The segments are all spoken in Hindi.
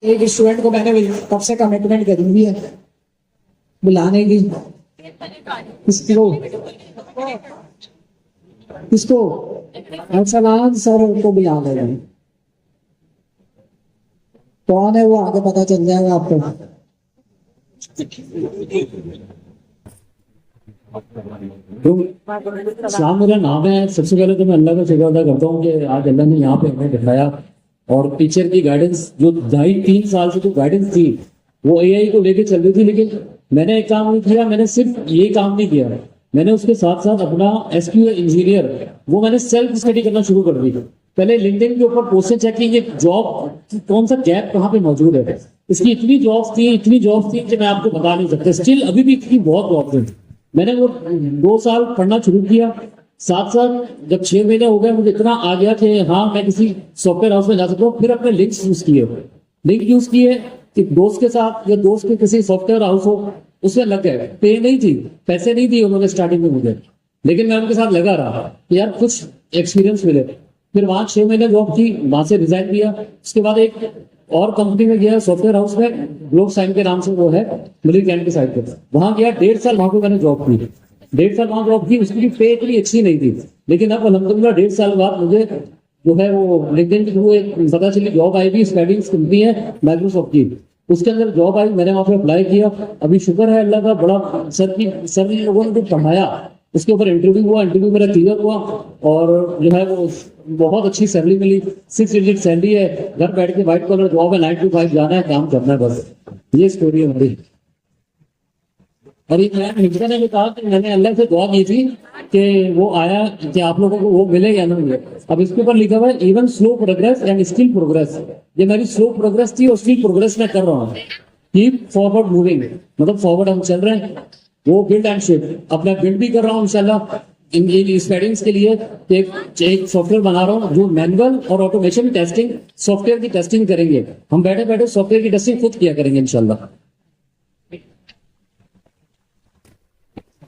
एक स्टूडेंट को मैंने कब से कमिटमेंट करी हुई है बुलाने की। किसको किसको अरसलान सर को बुला ले रहे हैं। कौन है वो आगे पता चल जाएगा आपको। तो इस्लाम मेरा नाम है। सबसे पहले तो मैं अल्लाह का शुक्र अदा करता हूँ कि आज अल्लाह ने यहाँ पे हमें दिखाया। और टीचर की गाइडेंस जो 2.5-3 साल से जो गाइडेंस थी वो एआई को लेके चल रही थी, लेकिन मैंने एक काम नहीं किया। मैंने सिर्फ ये काम नहीं किया, मैंने उसके साथ साथ अपना एसक्यूएल इंजीनियर वो मैंने सेल्फ स्टडी करना शुरू कर दी। पहले लिंक्डइन के ऊपर पोस्टें चेक की, ये जॉब कौन सा गैप कहाँ पे मौजूद है। इसकी इतनी जॉब्स थी कि मैं आपको बता नहीं सकता। स्टिल अभी भी इतनी बहुत जॉब्स हैं। मैंने वो 2 साल पढ़ना शुरू किया, साथ साथ जब 6 महीने हो गए मुझे इतना आ गया कि हाँ मैं किसी सॉफ्टवेयर हाउस में जा सकता हूँ। फिर अपने लिंक यूज किए कि दोस्त के साथ या दोस्त के किसी सॉफ्टवेयर हाउस हो उसमें लग गए। पे नहीं थी, पैसे नहीं दिए उन्होंने स्टार्टिंग में मुझे, लेकिन मैं उनके साथ लगा रहा कि यार कुछ एक्सपीरियंस मिले। फिर वहां 6 महीने जॉब की, वहां से रिजाइन किया। उसके बाद एक और कंपनी में गया सॉफ्टवेयर हाउस में, ग्लोब साइन के नाम से वो है, मिलिट्री कैंट के साइड पे। वहां गया 1.5 साल वहां पे मैंने जॉब की। 1.5 साल वहां जॉब की, उसकी पे इतनी अच्छी नहीं थी, लेकिन अब अल्हम्दुलिल्लाह 1.5 साल बाद मुझे जो है वो लिंक्डइन के थ्रू एक पता चली जॉब आई भी। स्टडीज कंपनी है माइक्रोसॉफ्ट की, उसके अंदर जॉब आई। मैंने वहां पे अप्लाई किया। अभी शुक्र है अल्लाह का, बड़ा सर ने लोगों ने जो पढ़ाया उसके ऊपर इंटरव्यू हुआ, इंटरव्यू मेरा क्लियर हुआ और जो है वो बहुत अच्छी सैलरी मिली। 6 डिजिट सैलरी है, घर बैठ के व्हाइट कॉलर जॉब है, 9 to 5 जाना है, काम करना है, बस ये स्टोरी है हमारी। और एक हिंसा ने भी कहा कि मैंने अल्लाह से दुआ की थी कि वो आया कि आप लोगों को वो मिले या ना मिले। अब इसके ऊपर लिखा हुआ है even slow progress and skill progress. ये मेरी स्लो प्रोग्रेस थी और स्किल प्रोग्रेस मैं कर रहा हूँ। कीप फॉरवर्ड मूविंग, मतलब फॉरवर्ड हम चल रहे हैं। वो बिल्ड एंड शिप अपना बिल्ड भी कर रहा हूँ इंशाल्लाह इन स्टडीज के लिए। एक सॉफ्टवेयर बना रहा हूँ जो मैनुअल और ऑटोमेशन टेस्टिंग सॉफ्टवेयर की टेस्टिंग करेंगे। हम बैठे बैठे सॉफ्टवेयर की टेस्टिंग खुद किया करेंगे इंशाल्लाह।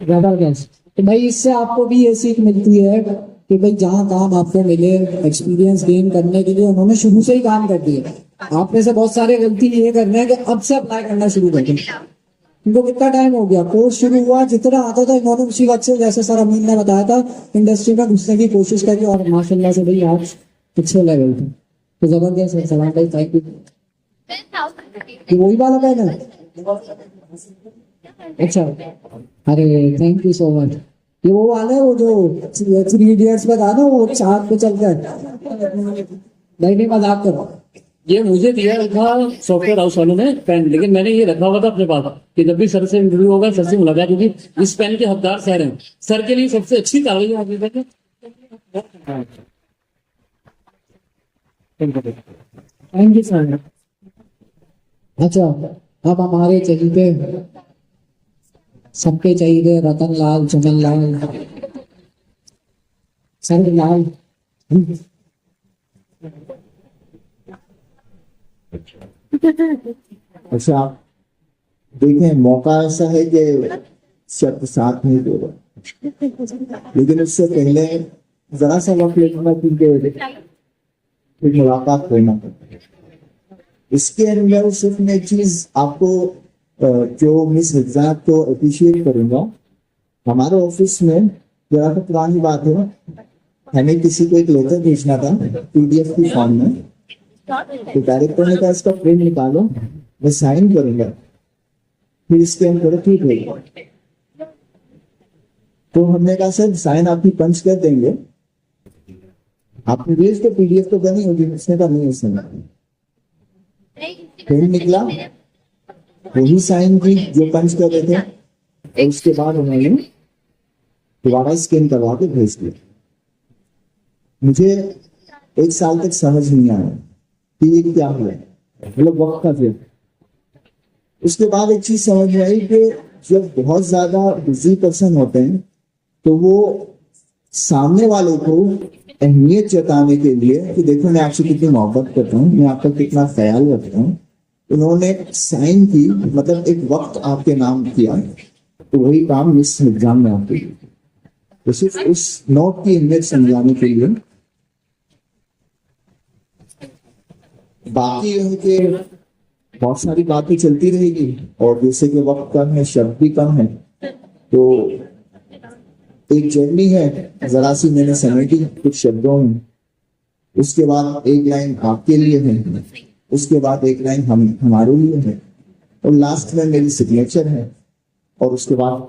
जबरदस्त। तो भाई इससे आपको भी ये सीख मिलती है कि भाई जहाँ काम आपको मिले एक्सपीरियंस गेन करने के लिए उन्होंने शुरू से ही काम कर दिया। आप में से बहुत सारे गलती ये कर रहे हैं कि अब से अप्लाई करना शुरू कर दें। इनको कितना टाइम हो गया, कोर्स शुरू हुआ, जितना आता था इन्होंने उसी वक्त से, जैसे सर अमीन ने बताया था, इंडस्ट्री में घुसने की कोशिश करी और माशाल्लाह से भाई आज अच्छे लेवल पे। तो जबरदस्त है सलाम भाई, थैंक यू। ये वही वाला कहना है? अच्छा, अरे थैंक यू सो मच। ये वो वाला है वो जो 3 इडियट्स में था ना, वो चांद पे चलकर। नहीं नहीं मजाक करो। ये मुझे दिया था सॉफ्टवेयर हाउस वालों ने पेन, लेकिन मैंने ये रखा हुआ था अपने पास कि जब भी सर से इंटरव्यू होगा सर से मुलाकात होगी। इस पेन के हकदार सर हैं। सर के लिए सबसे अच्छी कागज हकीकत है। Thank you sir. अच्छा, अब हमारे चहीते सबके चाहिए रतन लाल, चमन लाल, सर लाल। अच्छा, देखें मौका ऐसा है कि शब्द साथ नहीं दे रहा, लेकिन उससे पहले जरा सा वक्त लेना क्योंकि मुलाकात होना। इसके अंदर सिर्फ मैं एक चीज आपको जो मिस हिफ्जा को अप्रिशिएट करूंगा। हमारे ऑफिस में जरा सा पुरानी बात है, हमें किसी को एक लेटर भेजना था पीडीएफ की फॉर्म में, तो डायरेक्टर ने कहा इसका प्रिंट निकालो, मैं साइन करूंगा, फिर स्कैन करो, ठीक है। तो हमने कहा सर साइन आपकी पंच कर देंगे, आपने भेज तो पीडीएफ तो बनी होगी। उसने कहा नहीं, उसने प्रिंट निकला, वही साइन की जो पंच कर रहे थे, और उसके बाद उन्होंने दोबारा स्कैन करवा के भेज दिया। मुझे 1 साल तक समझ नहीं आया कि ये क्या हुआ, मतलब वक्त का फिर। उसके बाद एक चीज समझ में आई कि जब बहुत ज्यादा बिजी पर्सन होते हैं तो वो सामने वाले को अहमियत जताने के लिए कि देखो मैं आपसे कितनी मोहब्बत करता हूँ, मैं आपका कितना ख्याल रखता हूँ, उन्होंने साइन की, मतलब एक वक्त आपके नाम किया, तो वही काम इस एग्जाम में आपके लिए, तो सिर्फ उस नोट की अहमियत समझाने के लिए। बाकी उनके बहुत सारी बातें चलती रहेगी, और जैसे कि वक्त कम है, शब्द भी कम है, तो एक जर्नी है, जरा सी मैंने समेटी कुछ शब्दों में। उसके बाद एक लाइन आपके लिए है, उसके बाद एक लाइन हमारे लिए है, और लास्ट में मेरी सिग्नेचर है, और उसके बाद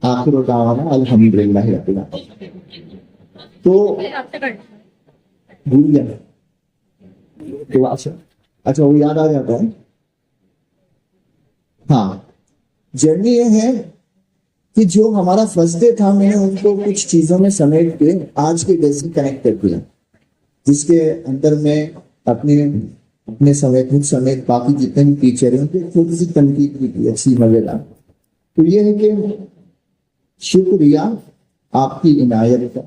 आखिर दावाना अल्हम्दुलिल्लाह रब्बिल आलमीन। तो भूल गया तो अच्छा वो याद आ जाता है। हाँ, जर्नी ये है कि जो हमारा फर्स्ट डे था, मैंने उनको कुछ चीजों में समेट के आज के डे से कनेक्ट कर दिया, जिसके अंदर में अपने समेत समेत बाकी जितने भी टीचर हैं उनकी छोटी सी तनकीद भी की, अच्छी मजेदार। तो ये है कि शुक्रिया आपकी इनायत का,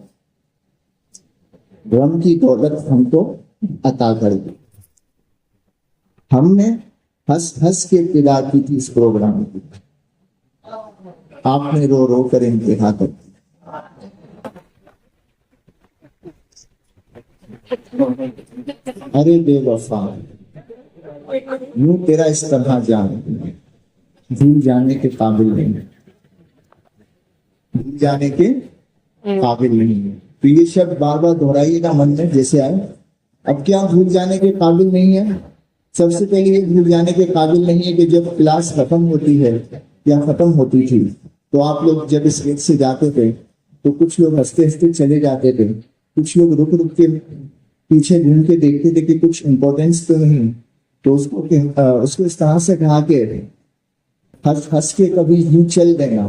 गम की दौलत हमको अता कर दी, हमने हंस हंस के पिला की थी इस प्रोग्राम की, आपने रो रो कर इंतहा कर दी। अरे बेवफा, यूं तेरा इस तरह जाने भूल जाने के काबिल नहीं, भूल जाने के काबिल नहीं है। तो ये शब्द बार बार दोहराइएगा मन में जैसे आए। अब क्या भूल जाने के काबिल नहीं है? सबसे पहले ये भूल जाने के काबिल नहीं है कि जब क्लास खत्म होती है या खत्म होती थी, तो आप लोग जब इस गेट से जाते थे तो कुछ लोग हंसते हंसते चले जाते थे, कुछ लोग रुक रुक के पीछे घूम के देखते थे कि कुछ इम्पोर्टेंस तो नहीं, तो उसको इस तरह से कहा के हंस हंस के कभी यूं चल देना,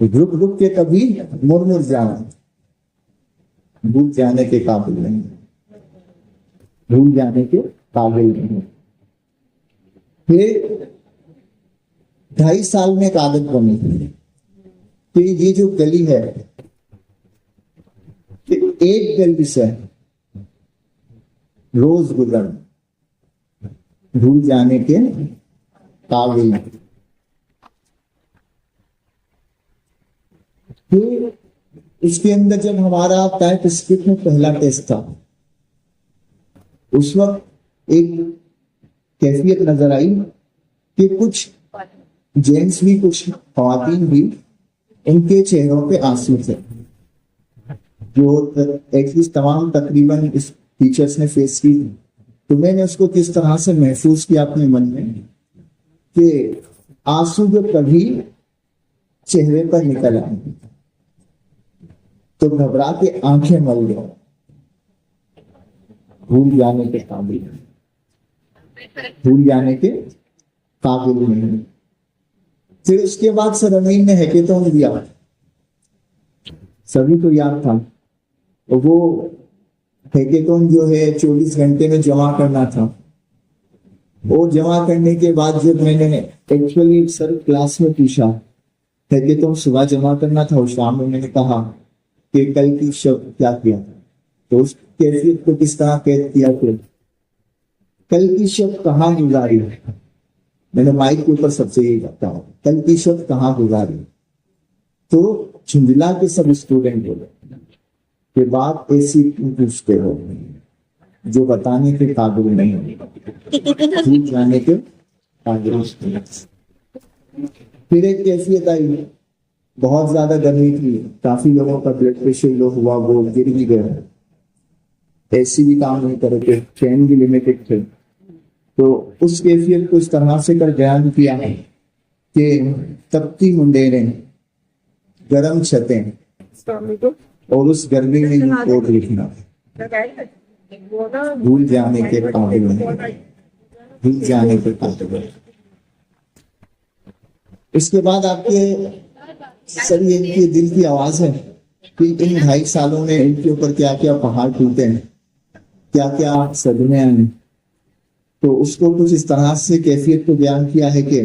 रुक रुक के कभी मुड़ मुड़ जाना, भूल जाने के काबिल नहीं, भूल जाने के काबिल नहीं। फिर 2.5 साल में एक आदत बनी कि ये जो गली है, कि एक गली से रोज गुजरना, भूल जाने के काबिल नहीं। फिर इसके अंदर जब हमारा टाइप स्क्रिप्ट में पहला टेस्ट था, उस वक्त एक कैफियत नजर आई कि कुछ जेंट्स भी कुछ खवातीन भी, उनके चेहरों पे आंसू थे, जो एटलीस्ट तमाम तकरीबन इस टीचर्स ने फेस की। तो मैंने उसको किस तरह से महसूस किया अपने मन में कि आंसू जो कभी चेहरे पर निकल आए तो घबरा के आंखें मल गए, भूल जाने के काबिल, भूल जाने के काबिल नहीं। फिर उसके बाद सर अमीन ने हैकेथॉन दिया, सभी को याद था, तो वो हैकेथॉन जो है 24 घंटे में जमा करना था। वो जमा करने के बाद जब मैंने एक्चुअली सर क्लास में पूछा, हैकेथॉन सुबह जमा करना था और शाम में मैंने कहा कि कल की शब्द क्या किया, तो उस कैफियत को किस तरह कैद किया, फिर कल की शब्द कहाँ गुजारी, मैंने माइक के ऊपर सबसे यही बताया, कल की शब्द कहाँ गुजारी। तो झुंझुला के सब स्टूडेंट बोले कि बात ऐसी क्यों पूछते हो जो बताने के काबिल नहीं, भूल जाने के काबिल नहीं। फिर एक कैफियत आई, बहुत ज्यादा गर्मी थी, काफी लोगों का ब्लड प्रेशर लो हुआ, वो गिर भी गए, एसी भी काम नहीं कर रहे थे, फैन भी लिमिटेड थे। तो उस कैफियत को इस तरह से कर बयान किया कि तपती मुंडेरें, गरम छतें, और उस गर्मी में ही कोट लिखना, भूल जाने के काबिल नहीं, भूल जाने के काबिल नहीं। इसके बाद आपके सर ये इनके दिल की आवाज है कि इन 2.5 सालों में इनके ऊपर क्या क्या पहाड़ टूटे हैं, क्या क्या सदमे आए। तो उसको कुछ इस तरह से कैफियत को बयान किया है कि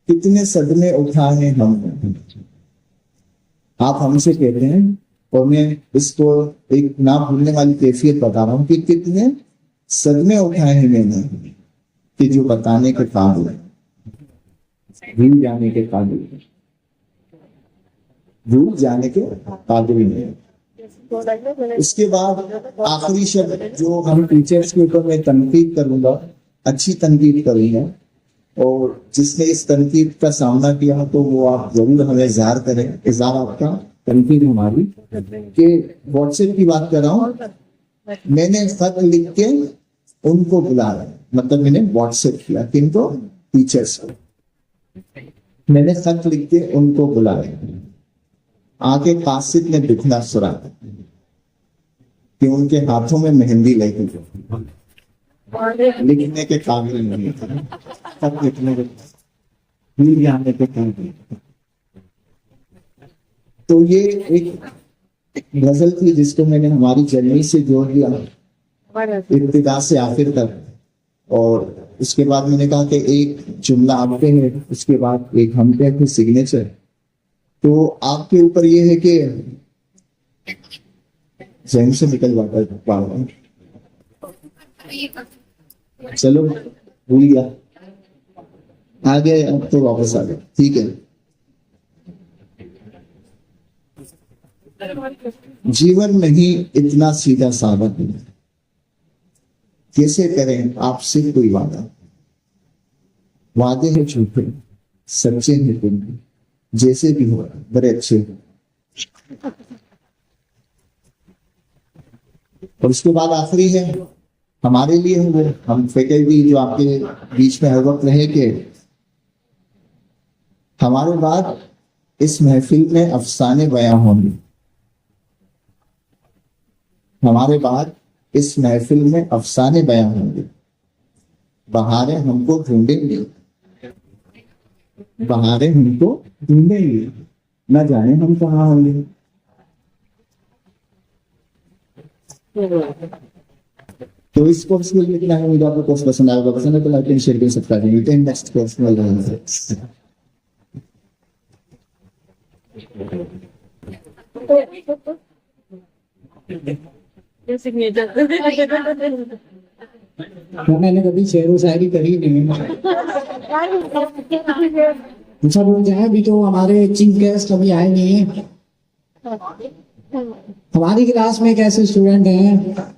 कितने सदमे उठाए हम, आप हमसे कहते हैं, और मैं इसको एक ना भूलने वाली कैफियत बता रहा हूं कि कितने सदमे उठाए हैं मैंने कि जो बताने के काबिल है, भूल जाने के काबिल, भूल जाने के काबिल नहीं। उसके बाद आखिरी शब्द जो हम टीचर्स के ऊपर मैं तनकीद करूंगा, अच्छी तनकीद करूंगा, और जिसने इस तनकीद का सामना किया तो वो आप जरूर हमें इजहार करें, इजहार आपका तनकीद हमारी। कि व्हाट्सएप की बात कर रहा हूँ, मैंने खत लिख के उनको बुलाया, मतलब मैंने व्हाट्सएप किया किनको, टीचर्स को मैंने खत लिख के उनको बुलाया, आके कासिद ने दिखना सुरा कि उनके हाथों में मेहंदी लगी, लिखने के काबिल नहीं थे, खत लिखने के नींद आने के काबिल। तो ये एक गजल थी जिसको मैंने हमारी जर्नी से जोड़ दिया, इब्तिदा से आखिर तक। और उसके बाद मैंने कहा कि एक जुमला आप पे है, उसके बाद एक हम पे है सिग्नेचर। तो आपके ऊपर ये है कि जहन से निकल जाता है बार। चलो भूल गया, आ गया, अब तो वापस आ गया, ठीक है। जीवन नहीं इतना सीधा साधा है, कैसे करें आपसे कोई वादा, वादे हैं झूठे सच्चे हैं तुम, जैसे भी हो बड़े अच्छे हो। और उसके बाद आखिरी है हमारे लिए, वो हम फैकल्टी जो आपके बीच में हर वक्त रहे कि हमारे बाद इस महफिल में अफसाने बयां होंगे, हमारे बाद इस महफिल में अफसाने बयां होंगे, बहारें हमको ढूंढेंगे, बहारें हमको ढूंढेंगे, न जाने हम कहाँ होंगे। तो इस कोर्स के लिए कितना है, मुझे आपको कोर्स पसंद आएगा, पसंद है तो लाइक एंड शेयर कर सकता है। नेक्स्ट कोर्स में तो मैंने कभी शेर व शायरी करी नहीं। अच्छा बोल जाए, अभी तो हमारे चीफ गेस्ट अभी आए नहीं है। हमारी क्लास में एक ऐसे स्टूडेंट हैं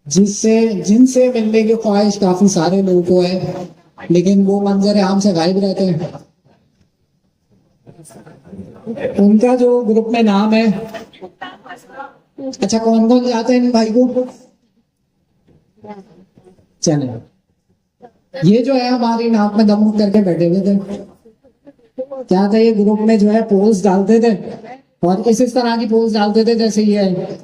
जिनसे मिलने की ख्वाहिश काफी सारे लोगों को है, लेकिन वो मंजर आम से गायब रहते हैं। उनका जो ग्रुप में नाम है, अच्छा कौन कौन जाते हैं इन भाई को? चले, ये जो है हमारी नाक में दम करके बैठे हुए थे। क्या था, ये ग्रुप में जो है पोल्स डालते थे, और इस तरह की पोल्स डालते थे जैसे ये है।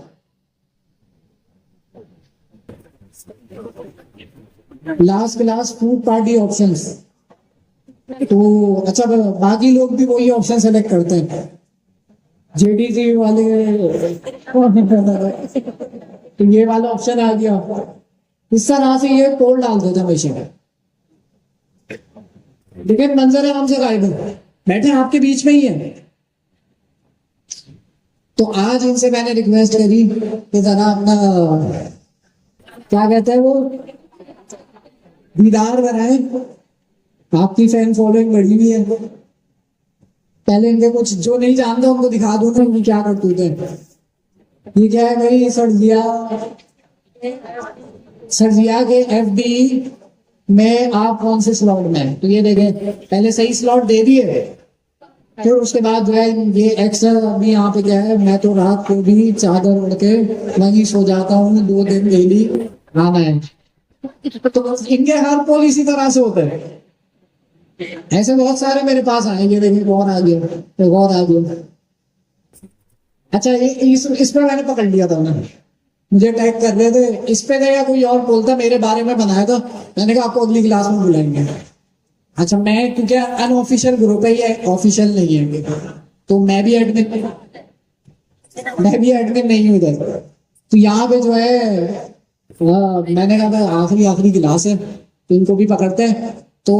Last class food party options. तो अच्छा, बाकी लोग भी वही ऑप्शन सेलेक्ट करते हैं, जेडीजी वाले। तो ये वाला ऑप्शन आ गया। इस तरह से ये पोल डालते थे हमेशा, लेकिन मंजर आम से गायब है, बैठे आपके बीच में ही है। तो आज इनसे मैंने रिक्वेस्ट करी कि जरा अपना क्या कहते हैं वो दीदार बनाए, आपकी फैन फॉलोइंग बढ़ी हुई है। पहले इनके कुछ जो नहीं जानते उनको दिखा दूं ना इनकी क्या करते थे। ये क्या है भाई, सर्जिया के एफबी में आप कौन से स्लॉट में है? तो ये देखें, पहले सही स्लॉट दे दिए, फिर उसके बाद जो है ये एक्स्ट्रा अभी यहाँ पे क्या है, मैं तो रात को भी चादर उड़ के वहीं सो जाता हूँ, 2 दिन डेली आना है। तो इनके हर पोल इसी तरह से होते हैं। ऐसे बहुत सारे मेरे पास आएंगे, देखिए और आ गया, एक और आ गया। अच्छा, इस पे मैंने पकड़ लिया था उन्हें, मुझे टैग कर रहे थे इस पे, या कोई और बोलता मेरे बारे में बनाया था। मैंने कहा आपको अगली क्लास में बुलाएंगे। अच्छा, मैं क्योंकि अनऑफिशियल ग्रुप है ये, ऑफिशियल नहीं है, तो मैं भी एडमिन नहीं हूँ इधर। तो यहाँ पे जो है मैंने कहा था आखिरी क्लास है, तो इनको भी पकड़ते हैं। तो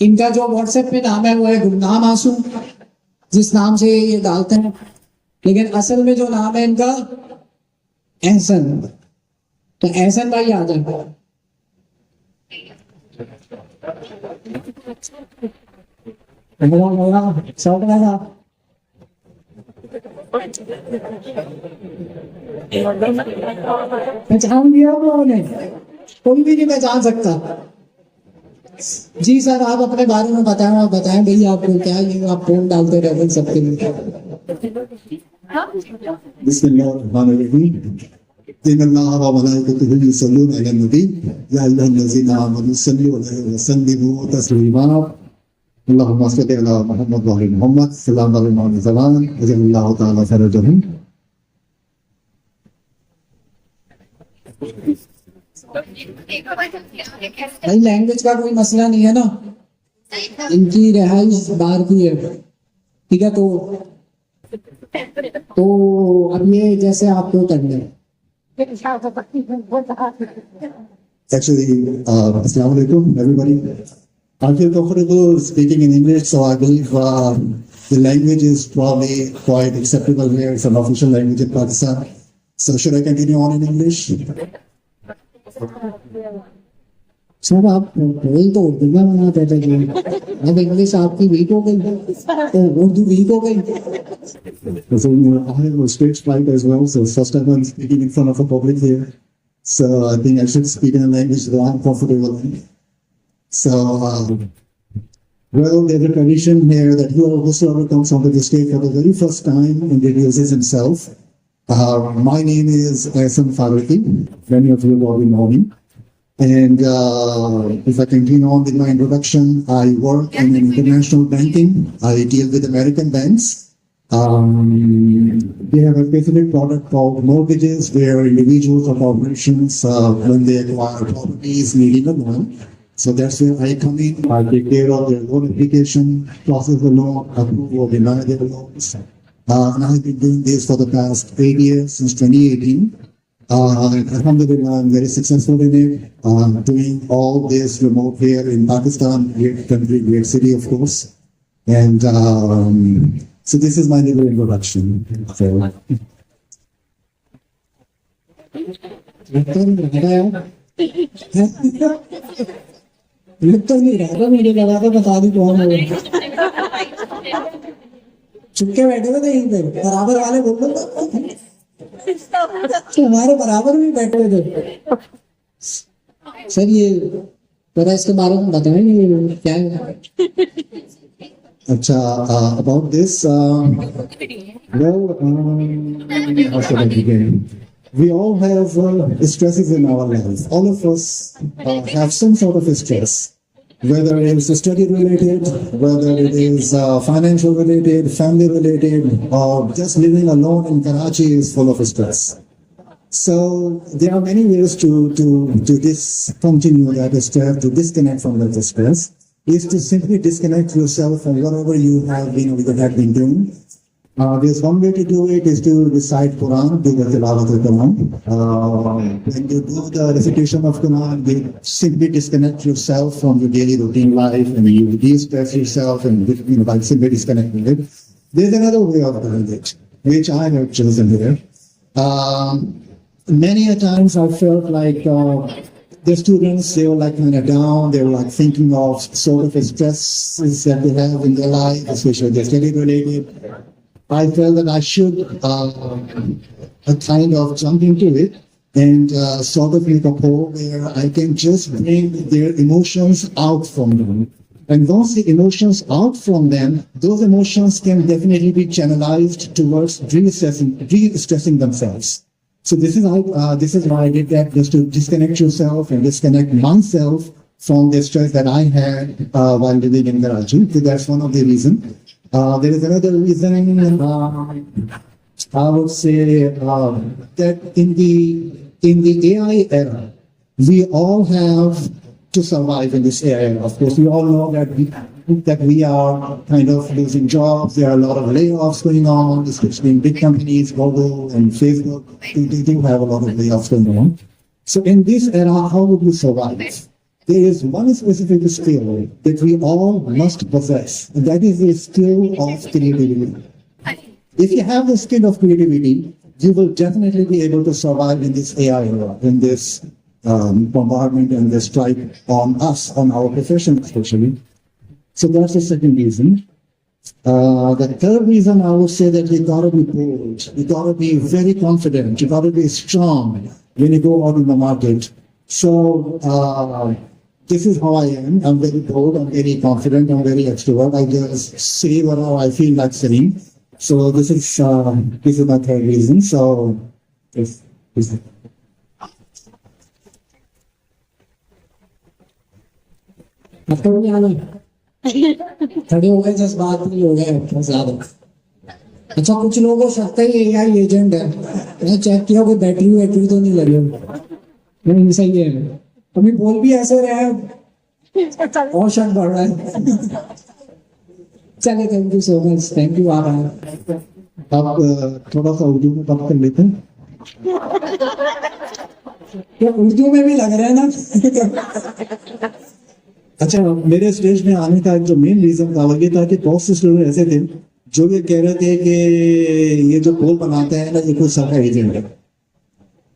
इनका जो व्हाट्सएप पे नाम है वो है गुमनाम आंसू, जिस नाम से ये डालते हैं, लेकिन असल में जो नाम है इनका एहसन। तो एहसन भाई आ जाए। पहचान लिया उन्होंने, कोई भी नहीं पहचान सकता। जी सर, आप अपने बारे में बताएं, आप बताएं भैया आपको क्या ये आप फोन डालते रहते हैं सबके लिए। बिस्मिल्लाहिर्रहमानिर्रहीम। इन्नल्लाह व मलाइकतहु युसल्लूना अलन नबी या अय्युहल्लज़ीना आमनू सल्लु अलैहि व सल्लिमू तस्लीमा। अल्लाहुम्मा सल्लि अला मुहम्मद व आलि मुहम्मद। सल्लल्लाहु अलैहि व सल्लम वजल्लल्लाहु तआला फरजहुम। भाई लैंग्वेज का कोई मसला नहीं है ना, इनकी रिहाइश बाहर की है, ठीक है। तो अब ये जैसे आप क्यों कर रहे हैं? Actually, Assalamu alaikum, everybody. I feel comfortable speaking in English, so I believe the language is probably quite acceptable here. It's an official language in Pakistan. So should I continue on in English? Sir आप वही तो उर्दू में बनाते थे, अब इंग्लिश आपकी वीक हो गई तो उर्दू वीक हो गई। So I have a stage fright as well, so first time I'm speaking in front of a public here. So I think I should speak in a language that I'm comfortable in. So, well, there's a tradition here that whoever comes onto the stage for the very first time introduces himself. My name is Ahsan Farooqi. Many of you probably know me. And if I continue on with my introduction, I work in international banking. I deal with American banks. We have a specific product called mortgages, where individuals or corporations, when they acquire properties, needing a loan. So that's where I come in. I take care of their loan application, process the loan, approve or deny their loans. And I've been doing this for the past 8 years, since 2018. Alhamdulillah, I'm very successful in it. Doing all this remote here in Pakistan, great country, great city, of course. And so this is my little introduction. So, तो नहीं रहा था, मेरे लगा था बता दी कौन है। चुपके बैठे हुए थे यहीं पे, बराबर वाले बोल रहे तो हमारे बराबर भी बैठे हुए थे। सर ये जरा इसके बारे में बताएं, ये क्या है? about this, how should I begin? We all have stresses in our lives. All of us have some sort of stress, whether it's study related, whether it is financial related, family related, or just living alone in Karachi is full of stress. So there are many ways to discontinue that stress, to disconnect from that stress, is to simply disconnect yourself from whatever you have been doing. There's one way to do it is to recite Quran, do the tilawat of Quran. When you do the recitation of Quran, you simply disconnect yourself from your daily routine life and you de-stress yourself and by simply disconnecting it. There's another way of doing it, which I have chosen here. Many a times I felt like the students, they were like kind of down, they were like thinking of sort of stresses that they have in their life, especially their study related. I felt that I should kind of jump into it and sort of make a poll where I can just bring their emotions out from them. And once the emotions out from them, those emotions can definitely be channelized towards re-stressing themselves. So this is why I did that, just to disconnect yourself and disconnect myself from the stress that I had while living in Karachi. So that's one of the reasons. There is another reason, I would say, that in the AI era, we all have to survive in this AI era. Of course, we all know that we are kind of losing jobs. There are a lot of layoffs going on, especially in big companies, Google and Facebook. They do have a lot of layoffs going on. So in this era, how would we survive? There is one specific skill that we all must possess, and that is the skill of creativity. If you have the skill of creativity, you will definitely be able to survive in this AI era, in this bombardment and this strike on us, on our profession especially. So that's the second reason. The third reason I would say that you gotta be bold, you gotta be very confident, you gotta be strong when you go out in the market. So this is how I am. I'm very bold, I'm very confident, I'm very extrovert. I just say whatever I feel like saying. So this is my third reason. So this आपको नहीं आना खड़े हो गए, जज्बात नहीं हो गए बहुत ज्यादा। अच्छा, कुछ लोगों को शक है ये एआई एजेंट है, मैंने चेक किया कोई बैटरी वैटरी तो नहीं लगी। नहीं सही है, अभी बोल भी ऐसे रहे हैं और शक बढ़ रहा है। चले, thank you so much, thank you. आप आए, आप थोड़ा सा उर्दू में बात कर लेते हैं। ये उर्दू में भी लग रहा है ना। अच्छा, मेरे स्टेज में आने का जो मेन रीजन था वो ये था कि बहुत से स्टूडेंट ऐसे थे जो ये कह रहे थे कि ये जो पोल बनाते हैं ना, ये कोई सर का एजेंट है।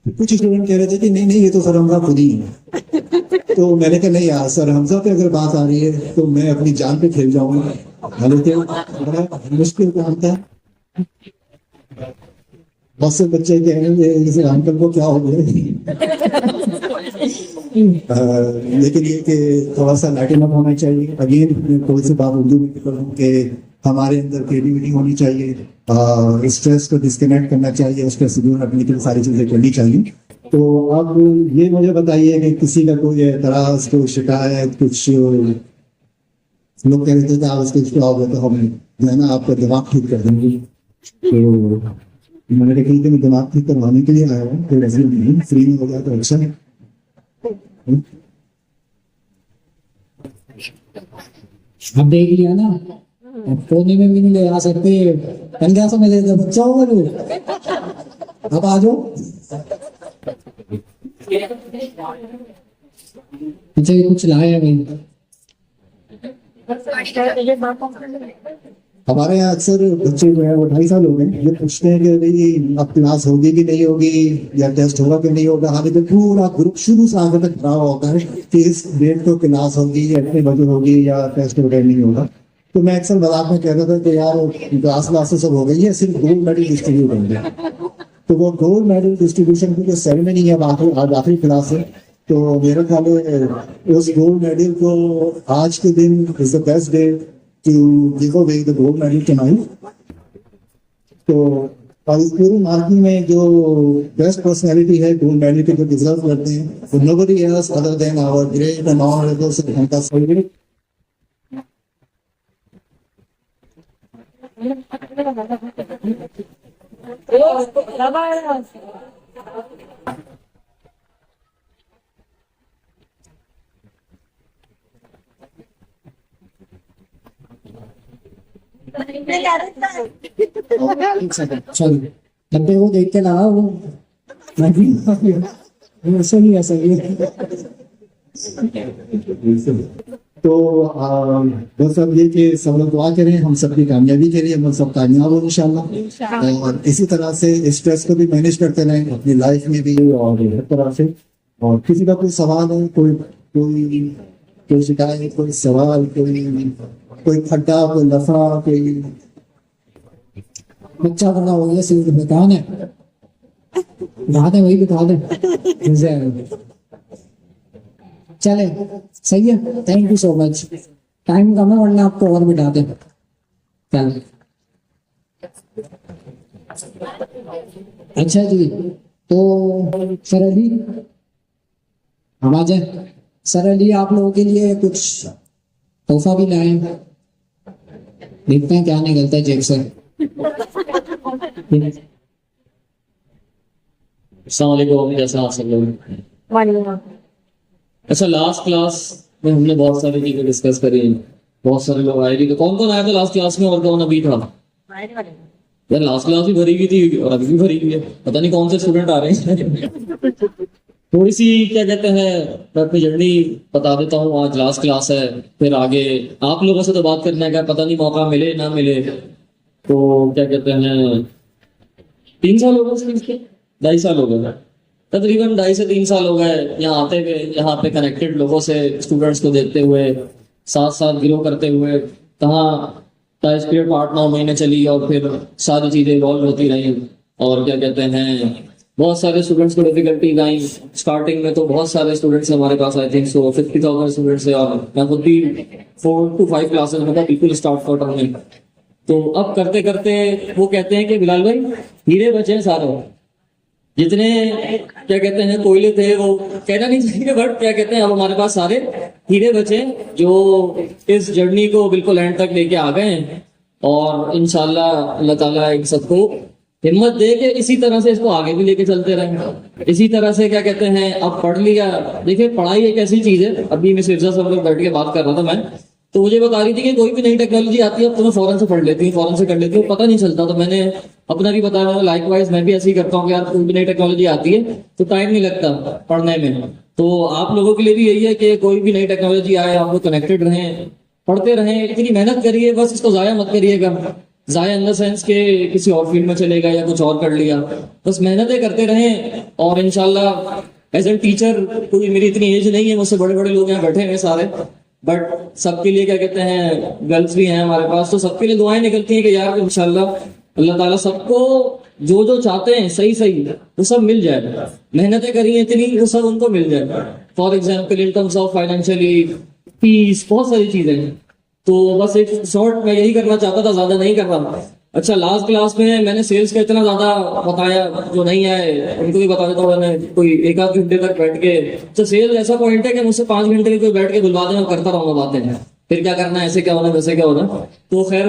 कुछ स्टूडेंट कह रहे थे कि नहीं नहीं, ये तो सर हमजा खुद ही है। तो मैंने कहा नहीं यार, सर हमजा पे अगर बात आ रही है तो मैं अपनी जान पे खेल जाऊंगा। हालांकि बड़ा मुश्किल काम था। बहुत से बच्चे कह रहे थे इस अंकल को क्या हो गया। लेकिन ये कि थोड़ा सा लाइटन अप होना चाहिए। अगेन थोड़ी सी बात उर्दू में करूँ कि हमारे अंदर क्रिएटिविटी होनी चाहिए, स्ट्रेस को डिस्कनेक्ट करना चाहिए, स्ट्रेस से दूर रखने के लिए सारी चीजें करनी चाहिए। तो अब ये मुझे बताइए कि किसी का कोई एतराज, कोई शिकायत, कुछ लोग कह रहे थे कि आप इसके खिलाफ तो हम जो है ना आपका दिमाग ठीक कर देंगे। तो मैंने कहा कि मैं दिमाग ठीक करवाने के लिए आया हूँ, कोई ऐसे नहीं, फ्री में हो गया तो अच्छा है। अब देख लिया ना, अब कोने में भी नहीं ले आ सकते। कल क्या समझ लेते बच्चा होगा तू, अब आ जाओ। अच्छा, ये कुछ लाया है भाई। हमारे यहाँ अक्सर बच्चे जो है वो 2.5 साल हो गए, ये पूछते हैं कि भाई अब क्लास होगी कि नहीं होगी, या टेस्ट होगा कि नहीं होगा। हालांकि पूरा ग्रुप शुरू से आगे तक खड़ा होता है कि इस डेट को क्लास होगी या इतने बजे होगी या टेस्ट होगा नहीं होगा। तो मैं अक्सर मजाक में कहता था कि यार क्लास सब हो गई है, सिर्फ गोल्ड मेडल डिस्ट्रीब्यूट होंगे। तो वो गोल्ड मेडल डिस्ट्रीब्यूशन की जो सेरेमनी है आज आखिरी क्लास है। तो मेरे ख्याल में उस गोल्ड मेडल को आज के दिन is the best day to give away the gold medal tonight. तो और इस पूरी मार्किंग में जो बेस्ट पर्सनैलिटी है गोल्ड मेडल के जो डिजर्व करते हैं, वो nobody else other than our great and honorable Sir Sayyid. चल, डब्बे को देख के लगा वो ऐसा नहीं ऐसा ही तो बस अब ये कि सब लोग दुआ करें हम सबकी कामयाबी के लिए, हम सब कामयाब हो इंशाल्लाह। और इसी तरह से स्ट्रेस को भी मैनेज करते रहें अपनी लाइफ में भी और हर तरह से। और किसी का कोई सवाल है, कोई कोई कोई शिकायत, कोई सवाल, कोई खड्डा, कोई लफड़ा, कोई बच्चा बड़ा हो गया, सीट पे कौन है, बता दे, वही बता दे। चले, सही है, thank you so much. Time कम है वरना आपको और बिठा दे। चल, अच्छा जी, तो सर अली आवाज है। सर अली आप लोगों के लिए कुछ तोहफा भी लाए हैं, देखते हैं क्या निकलता है जेब से। अस्सलाम वालेकुम, कैसा आप सब लोग? अच्छा, लास्ट क्लास में हमने बहुत सारी चीजें डिस्कस करी, बहुत सारे लोग आए भी। तो कौन कौन आया था लास्ट क्लास में और कौन अभी था? यार लास्ट क्लास भी भरी हुई थी और अभी भी भरी हुई है, पता नहीं कौन से स्टूडेंट आ रहे हैं। थोड़ी सी क्या कहते हैं मैं अपनी जर्नी बता देता हूँ। आज लास्ट क्लास है, फिर आगे आप लोगों से तो बात करने का पता नहीं मौका मिले ना मिले। तो क्या कहते हैं 3 साल हो गए, 2.5 साल हो गए, तकरीबन 2.5 से 3 साल हो गए यहाँ आते हुए, यहाँ पे कनेक्टेड लोगों से, स्टूडेंट्स को देखते हुए, साथ साथ ग्रो करते हुए। कहाँ टाइप पीरियड 8-9 महीने चली और फिर सारी चीज़ें इवॉल्व होती रही और क्या कहते हैं बहुत सारे स्टूडेंट्स को डिफिकल्टीज आई। स्टार्टिंग में तो बहुत सारे स्टूडेंट्स हमारे पास आई थिंक सो 50,000 स्टूडेंट्स है और मैं खुद भी 4 to 5 क्लासेस में था बिल्कुल स्टार्ट क्वार्टर में। तो अब करते करते वो कहते हैं कि बिलाल भाई हीरे बचे हैं सारे, जितने क्या कहते हैं कोयले थे वो कहना नहीं चाहिए बट क्या कहते हैं अब हमारे पास सारे हीरे बचे हैं जो इस जर्नी को बिल्कुल एंड तक लेके आ गए हैं। और इंशाल्लाह अल्लाह ताला इन सबको हिम्मत दे के इसी तरह से इसको आगे भी लेके चलते रहेंगे। इसी तरह से क्या कहते हैं अब पढ़ लिया, देखिए पढ़ाई एक ऐसी चीज है, अभी मैं सिर्जा सब लोग बैठ के बात कर रहा था मैं, तो मुझे बता रही थी कि कोई भी नई टेक्नोलॉजी आती है अब तो मैं फौरन से पढ़ लेती हूँ, फौरन से कर लेती हूँ, पता नहीं चलता। तो मैंने अपना भी बताया, लाइकवाइज मैं भी ऐसे ही करता हूँ कि यार कोई भी नई टेक्नोलॉजी आती है तो टाइम नहीं लगता पढ़ने में। तो आप लोगों के लिए भी यही है कि कोई भी नई टेक्नोलॉजी आए आप लोग कनेक्टेड रहें, पढ़ते रहें, इतनी मेहनत करिए, बस इसको जाया मत करिएगा। जाया इन द सेंस के किसी और फील्ड में चले गए या कुछ और कर लिया, बस मेहनतें करते रहें। और इंशाल्लाह एज ए टीचर, कोई मेरी इतनी एज नहीं है, मुझसे बड़े बड़े लोग यहाँ बैठे हैं सारे, बट सबके लिए क्या कहते हैं गर्ल्स भी हैं हमारे पास, तो सबके लिए दुआएं निकलती हैं कि यार इंशाल्लाह अल्लाह ताला सबको जो जो चाहते हैं सही सही वो सब मिल जाएगा। मेहनतें करिए इतनी वो सब उनको मिल जाएगा। For example in terms of financially peace, बहुत सारी चीजें हैं। तो बस एक शॉर्ट मैं यही करना चाहता था, ज्यादा नहीं कर रहा। अच्छा, लास्ट क्लास में मैंने सेल्स का इतना ज्यादा बताया, जो नहीं आए उनको भी बता देता हूँ। मैंने कोई 1-8 घंटे तक बैठ के, तो सेल्स ऐसा पॉइंट है कि मुझसे 5 घंटे के कोई बैठ के बुलवा दें, करता रहूंगा बातें, फिर क्या करना है, ऐसे क्या होना, वैसे क्या होना। तो खैर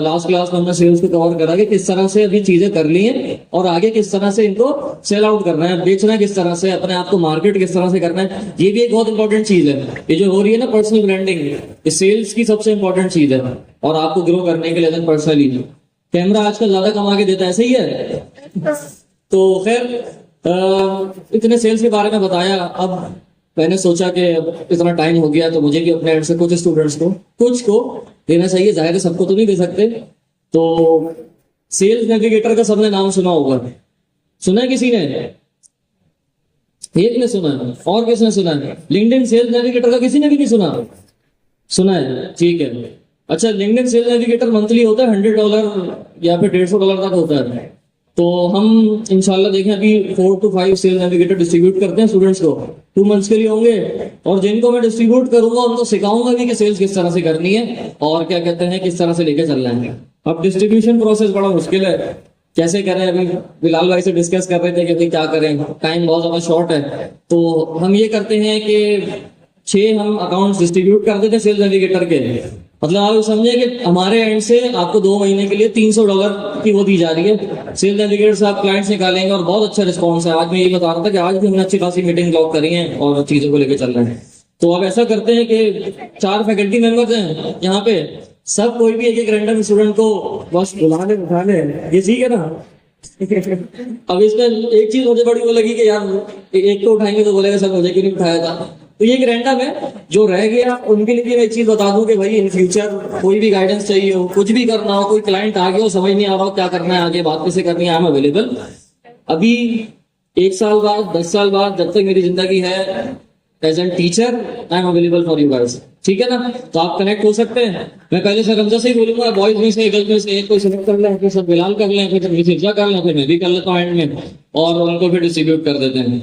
लास्ट क्लास में हमने सेल्स को कवर करा कि किस तरह से अभी चीजें कर ली हैं और आगे किस तरह से इनको सेल आउट करना है, बेचना है किस तरह से, अपने आप को मार्केट किस तरह से करना है। ये भी एक बहुत इंपॉर्टेंट चीज है, ये जो हो रही है ना पर्सनल ब्रांडिंग, ये सेल्स की सबसे इंपॉर्टेंट चीज है। और आपको ग्रो करने के लिए पर्सनली कैमरा आजकल ज्यादा कमा के देता है, सही है। तो खैर इतने सेल्स के बारे में बताया। अब मैंने सोचा कि इतना टाइम हो गया तो मुझे भी अपने एंड से कुछ स्टूडेंट्स को कुछ को देना चाहिए, जाहिर है सबको तो नहीं दे सकते। तो सेल्स नेविगेटर का सबने नाम सुना होगा, सुना है किसी ने? एक ने सुना है, और किसने सुना है? लिंक्डइन सेल्स नेविगेटर का किसी ने भी नहीं सुना? सुना है, ठीक है। अच्छा, लिंक्डइन सेल्स नेविगेटर मंथली होता है $100 या फिर $150 तक होता है। तो हम इंशाल्लाह देखें अभी 4 to 5 सेल्स नेविगेटर डिस्ट्रीब्यूट करते हैं स्टूडेंट्स को, 2 मंथ्स के लिए होंगे। और जिनको मैं डिस्ट्रीब्यूट करूंगा उनको सिखाऊंगा भी कि सेल्स किस तरह से करनी है और क्या कहते हैं किस तरह से लेके चलना है। अब डिस्ट्रीब्यूशन प्रोसेस बड़ा मुश्किल है, कैसे करें? अभी बिलाल भाई से डिस्कस कर रहे थे कि भाई क्या करें, टाइम बहुत ज्यादा शॉर्ट है। तो हम ये करते हैं कि 6 हम अकाउंट्स डिस्ट्रीब्यूट कर देते हैं सेल्स नेविगेटर के। मतलब आप समझे कि हमारे एंड से आपको 2 महीने के लिए $300 की वो दी जा रही है। सेल्स नेविगेटर से आप क्लाइंट्स निकालेंगे और बहुत अच्छा रिस्पॉन्स है। आज मैं ये बता रहा था कि आज भी हमने अच्छी खासी मीटिंग लॉक करी है और चीजों को लेकर चल रहे हैं। तो अब ऐसा करते हैं कि 4 फैकल्टी मेंबर्स हैं यहाँ पे, सब कोई भी एक रैंडम स्टूडेंट को बस बुलाने उठाने, ये ठीक है ना? अब इसमें एक चीज मुझे बड़ी वो लगी कि यार एक को उठाएंगे तो बोलेगा सर मुझे क्यों नहीं उठाया था। तो ये एक रैंडम है, जो रह गया उनके लिए भी मैं एक चीज बता दूं कि भाई इन फ्यूचर कोई भी गाइडेंस चाहिए हो, कुछ भी करना हो, कोई क्लाइंट आ गया हो समझ नहीं आ रहा हो क्या करना है आगे, बात कैसे करनी है, आई एम अवेलेबल। अभी 1 साल बाद, 10 साल बाद, जब तक मेरी जिंदगी है as an teacher, I am available for you guys, ठीक है ना? तो आप कनेक्ट हो सकते हैं। मैं पहले से रमजा से ही बोलूंगा, बॉयज में से गर्ल्स में से एक कोई सिलेक्ट कर लें, फिर सब बिलाल कर लें, फिर मिर्जा कर लें, फिर मैं भी कर लेता हूँ एंड में, और उनको फिर डिस्ट्रीब्यूट कर देते हैं।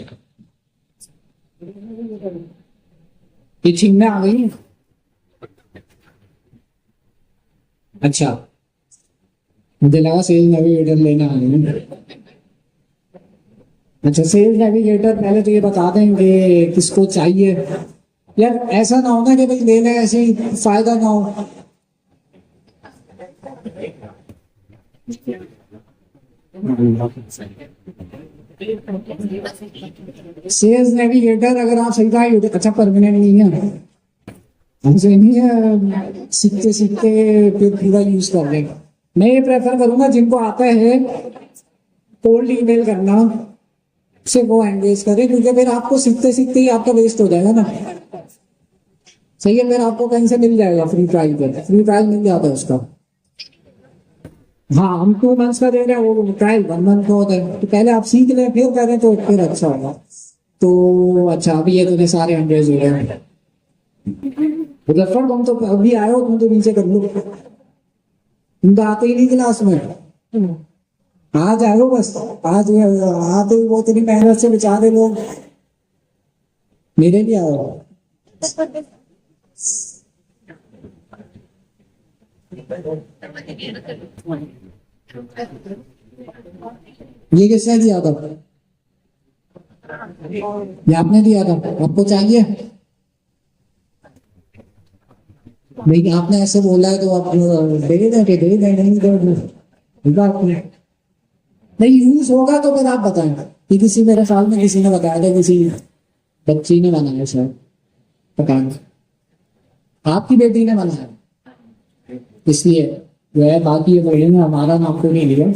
टीचिंग में आ गई। अच्छा, मुझे लगा सेल्स नेविगेटर लेना आ गई। अच्छा, सेल्स नेविगेटर पहले तो ये बता दें कि किसको चाहिए। यार ऐसा ना हो ना कि भाई लेना ऐसे ही फायदा ना हो। सेल्स नेविगेटर अगर आप सही कहा, अच्छा परमानेंट नहीं है, हमसे नहीं है, सीखते सीखते फिर पूरा यूज कर लेंगे। मैं ये प्रेफर करूंगा जिनको आता है कोल्ड ईमेल करना से वो एंगेज करें, क्योंकि फिर आपको सीखते सीखते ही आपका वेस्ट हो जाएगा ना। सही है, फिर आपको कहीं से मिल जाएगा फ्री ट्रायल पर, फ्री ट्रायल मिल जाता है उसका। हाँ, हम 2 मंथ्स का दे रहे हैं, वो ट्रायल 1 मंथ का होता है। तो पहले आप सीख लें फिर करें तो फिर अच्छा होगा। तो अच्छा, अभी ये तो सारे 100 हो गए। मुजफ्फर तुम तो अभी आए हो, तुम तो नीचे कर लो। इनका आते ही नहीं क्लास में। आ जाओ बस, आज आते ही वो तेरी मेहनत से बेचारे लोग मेरे लिए आओ। ये किसने दिया था? ये आपने दिया था, आपको चाहिए? नहीं, आपने ऐसे बोला है तो आप दे देंगे, दे दें, नहीं दे दें। नहीं यूज होगा तो फिर आप बताएं कि किसी मेरे साल में किसी ने बताया था, किसी बच्ची ने बनाया शायद, पता नहीं, आपकी बेटी ने बनाया, इसलिए जो है बाकी ये बोले ना हमारा नाम तो नहीं लिया।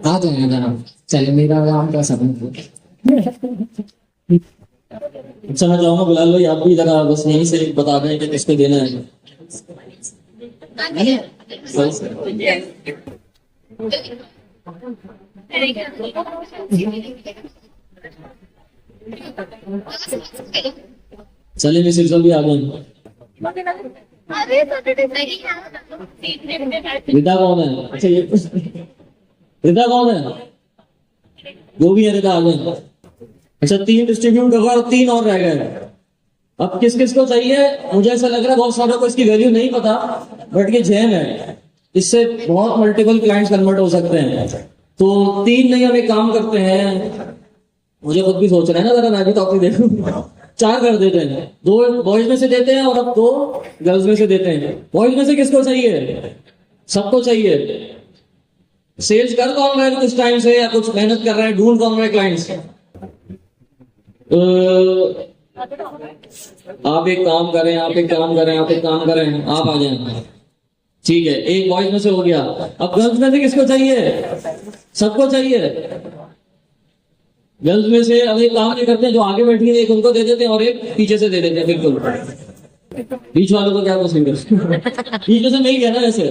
आ जाएगा नाम, चले मेरा नाम का सब। अच्छा मैं चाहूंगा बिलाल भाई आप भी जरा बस यहीं से बता दें कि किसको देना है। चलिए मिसिर भी आ गए। रिदा कौन है? अच्छा ये रिदा कौन है? जो भी है रिदा आ गए। अच्छा 3 डिस्ट्रीब्यूट कर और 3 और रह गए। अब किस किस को चाहिए? मुझे ऐसा लग रहा है बहुत सारों को इसकी वैल्यू नहीं पता, बट ये जैम है, इससे बहुत मल्टीपल क्लाइंट्स कन्वर्ट हो सकते हैं। तो 3 नहीं, हम एक काम करते हैं, मुझे खुद भी सोच रहे हैं ना, जरा मैं भी टॉपिक देखूं। 4 कर देते हैं, 2 बॉयज में से देते हैं और अब 2 गर्ल्स में से देते हैं। बॉयज में से किसको चाहिए? सबको चाहिए। सेल्स कर कौन रहे हैं कुछ टाइम से, या कुछ मेहनत कर रहे हैं, ढूंढ कौन रहे क्लाइंट्स? आप एक काम करें, आप एक काम करें, आप एक काम करें, आप आ जाएं। ठीक है, एक बॉयज में से हो गया। अब गर्ल्स में से किसको चाहिए? सबको चाहिए। गर्ल्स में से अब एक काम नहीं करते, जो आगे बैठी है एक उनको दे देते हैं और एक पीछे से दे देते हैं। बिल्कुल बीच वालों को क्या पसंद है? बीच में से नहीं गया ना वैसे।